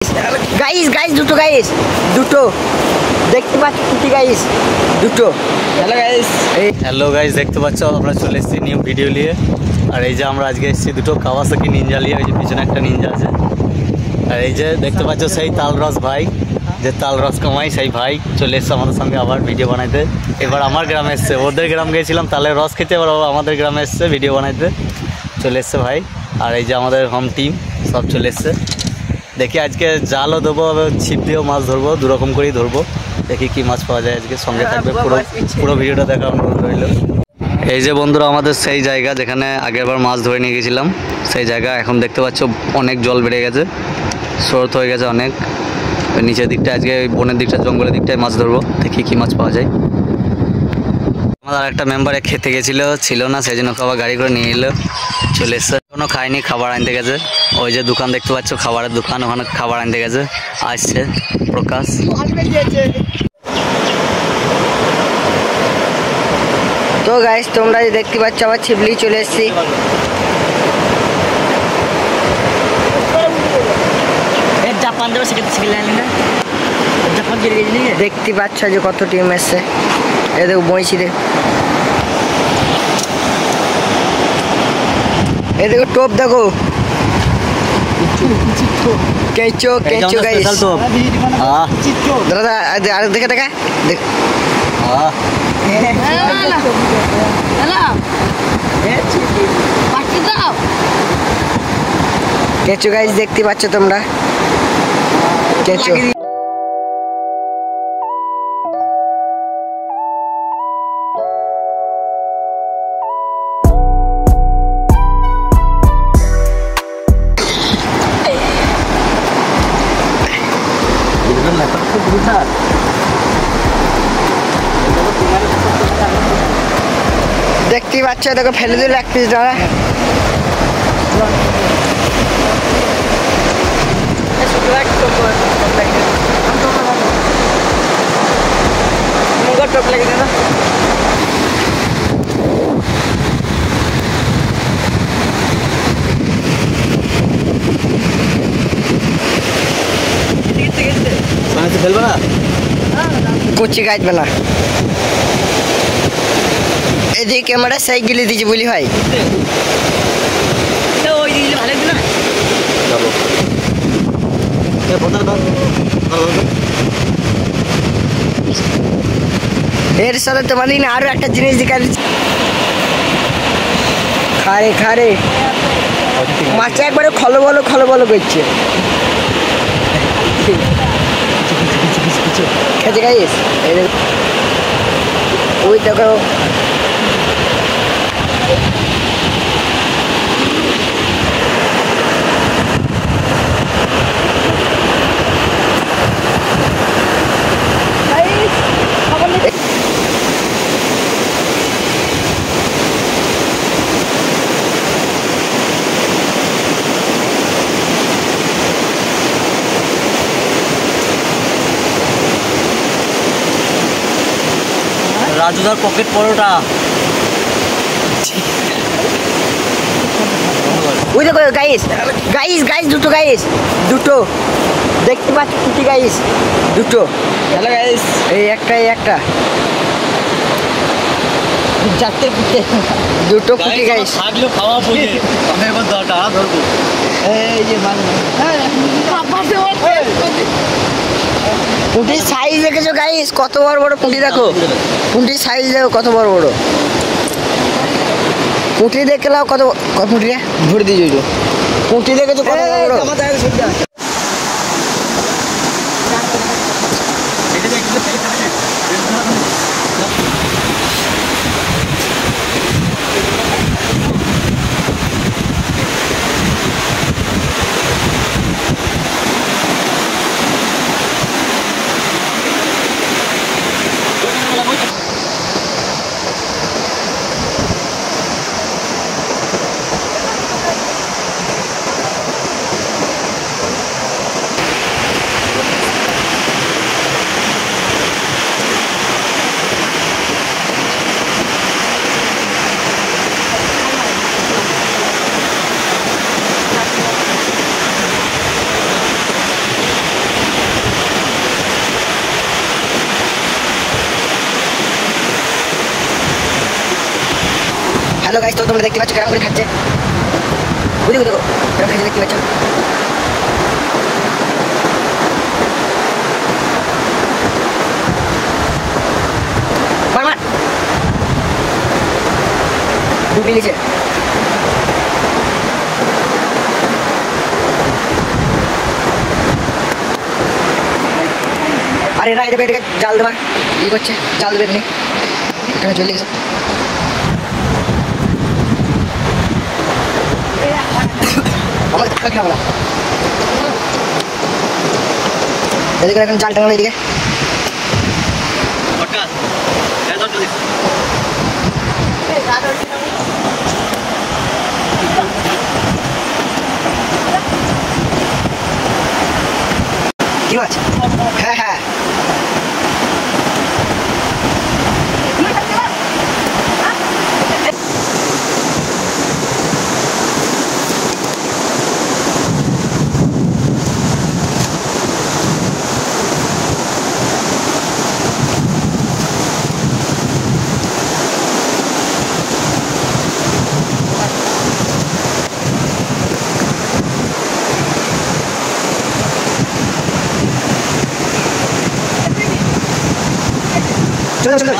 Guys guys দুটো guys দুটো দেখতে পাচ্ছ কুটি গাইস দুটো। হ্যালো গাইস দেখতে পাচ্ছ আমরা চলে এসেছি নিউ ভিডিও নিয়ে। আর এই যে আমরা আজকে এসেছি দুটো কাওয়াসাকি নিনজা নিয়ে। ওই যে পিছনে একটা নিনজা আছে। আর এই যে দেখতে পাচ্ছ সেই তালরস ভাই, যে তালরস কামাই সেই ভাই চলে এসছে আমাদের সঙ্গে আবার ভিডিও বানাইতে। এবার আমার গ্রামে এসছে, ওদের গ্রাম গিয়েছিলাম তালের রস খেতে, এবার আমাদের গ্রামে এসছে ভিডিও বানাইতে চলে এসছে ভাই। আর এই যে আমাদের হোম টিম সব চলে এসছে। দেখি আজকে জালও দেবো, ছিপ দিয়েও মাছ ধরবো, দুরকম করেই ধরবো। দেখি কি মাছ পাওয়া যায় আজকে, সঙ্গে থাকবে পুরো ভিডিওটা দেখা অনুরোধ রইল। এই যে বন্ধুরা আমাদের সেই জায়গা যেখানে আগেরবার মাছ ধরে নিয়ে গেছিলাম সেই জায়গা। এখন দেখতে পাচ্ছ অনেক জল বেড়ে গেছে, স্রোত হয়ে গেছে অনেক। নিচের দিকটা আজকে বনের দিকটা জঙ্গলের দিকটায় মাছ ধরবো, দেখি কি মাছ পাওয়া যায়। আমাদের একটা মেম্বারে খেতে গেছিলো, ছিল না, সেই জন্য খাবার গাড়ি করে নিয়ে এলো, চলে এসছে। কোনো খায়নি, খাবার আনতে গেছে। ওই যে দোকান দেখতে পাচ্ছ খাবারের দোকান, ওখানে খাবার আনতে গেছে, আসছে প্রকাশ। তো গাইস তোমরা দেখতে পাচ্ছ আবার ছিপলি চলে এসেছি। দেখতে পাচ্ছ যে কত টিম এসছে। এ দেখো বইছি রে, এ দেখো টোপ দেখো, কেঁচো কেঁচো গাইস দাদা। আর দেখে দেখা দেখ কেঁচো গাইস দেখতে পাচ্ছ তোমরা কেঁচো। দেখতেই পাচ্ছ, দেখো ফেলে দিল এক পিস ধরা। ফেলবে না, কুচি গাছ বেলা এদিকে ক্যামেরা সাইড গিলে দিয়েছি বলি ভাই। এর সাথে তোমাদের আরো একটা জিনিস দেখার, খারে খারে মাছটা একবারে খলো বলো করছে। খেতে গাইস ওই দেখো রাজুদার পকেট পরোটা। ওই দেখো গাইস গাইস গাইস দুটো গাইস দুটো দেখতে পাচ্ছ কুটি গাইস দুটো। হ্যালো গাইস, এই একটা চারটে কুটি, দুটো কুটি গাইস। থাকলো খাওয়া পড়ে আমি এবার দাটা ধরবো। এই যে পুঁটির সাইজ দেখেছো গাইস, কত বড় বড় পুঁটি দেখো, পুঁটির সাইজ দেখো কত বড় বড় পুঁটি। দেখলাম কত পুঁটি ভরে দিয়ে পুঁটি দেখেছো কত বড় বড়। হ্যালো গাইস, তো তোমরা দেখতে পাচ্ছ কেমন করে খাচ্ছে। দেখো দেখো কেমন করে দেখতে পাচ্ছ। মার মার ডুবে গেছে। আরে না, এটাকে জাল দেবার ই করছে, জাল দেবে এখানে, এখানে চলে গেছে। এদিকে এখন জাল টাঙানো, এদিকে কি মাছ? হ্যাঁ হ্যাঁ চলো চলো।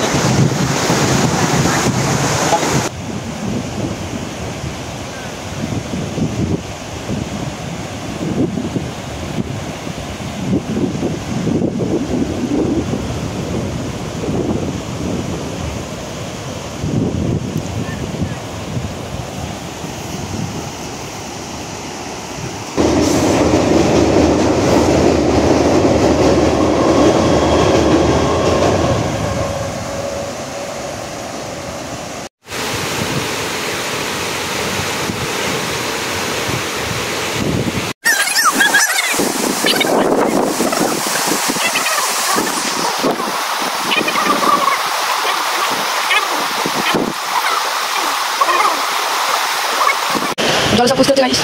জল সব পুষতে হচ্ছে গাইস,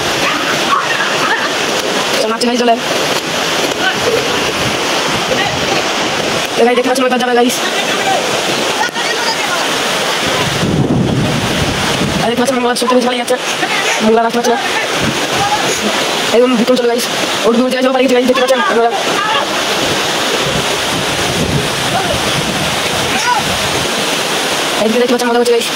চল নাচছে গাইস জলে। দেখতে পাচ্ছ নৌকা যাবে গাইস, আর দেখতে পাচ্ছ মাছ সবটা বেশ ভালোই যাচ্ছে, মোল্লা রাস্তা পাচ্ছ একদম ভিতর চলে গাইস। ওর দূর জায়গায় যাবো পারি গাইস, দেখতে পাচ্ছেন আপনারা। এদিকে দেখতে পাচ্ছেন মজা হচ্ছে গাইস।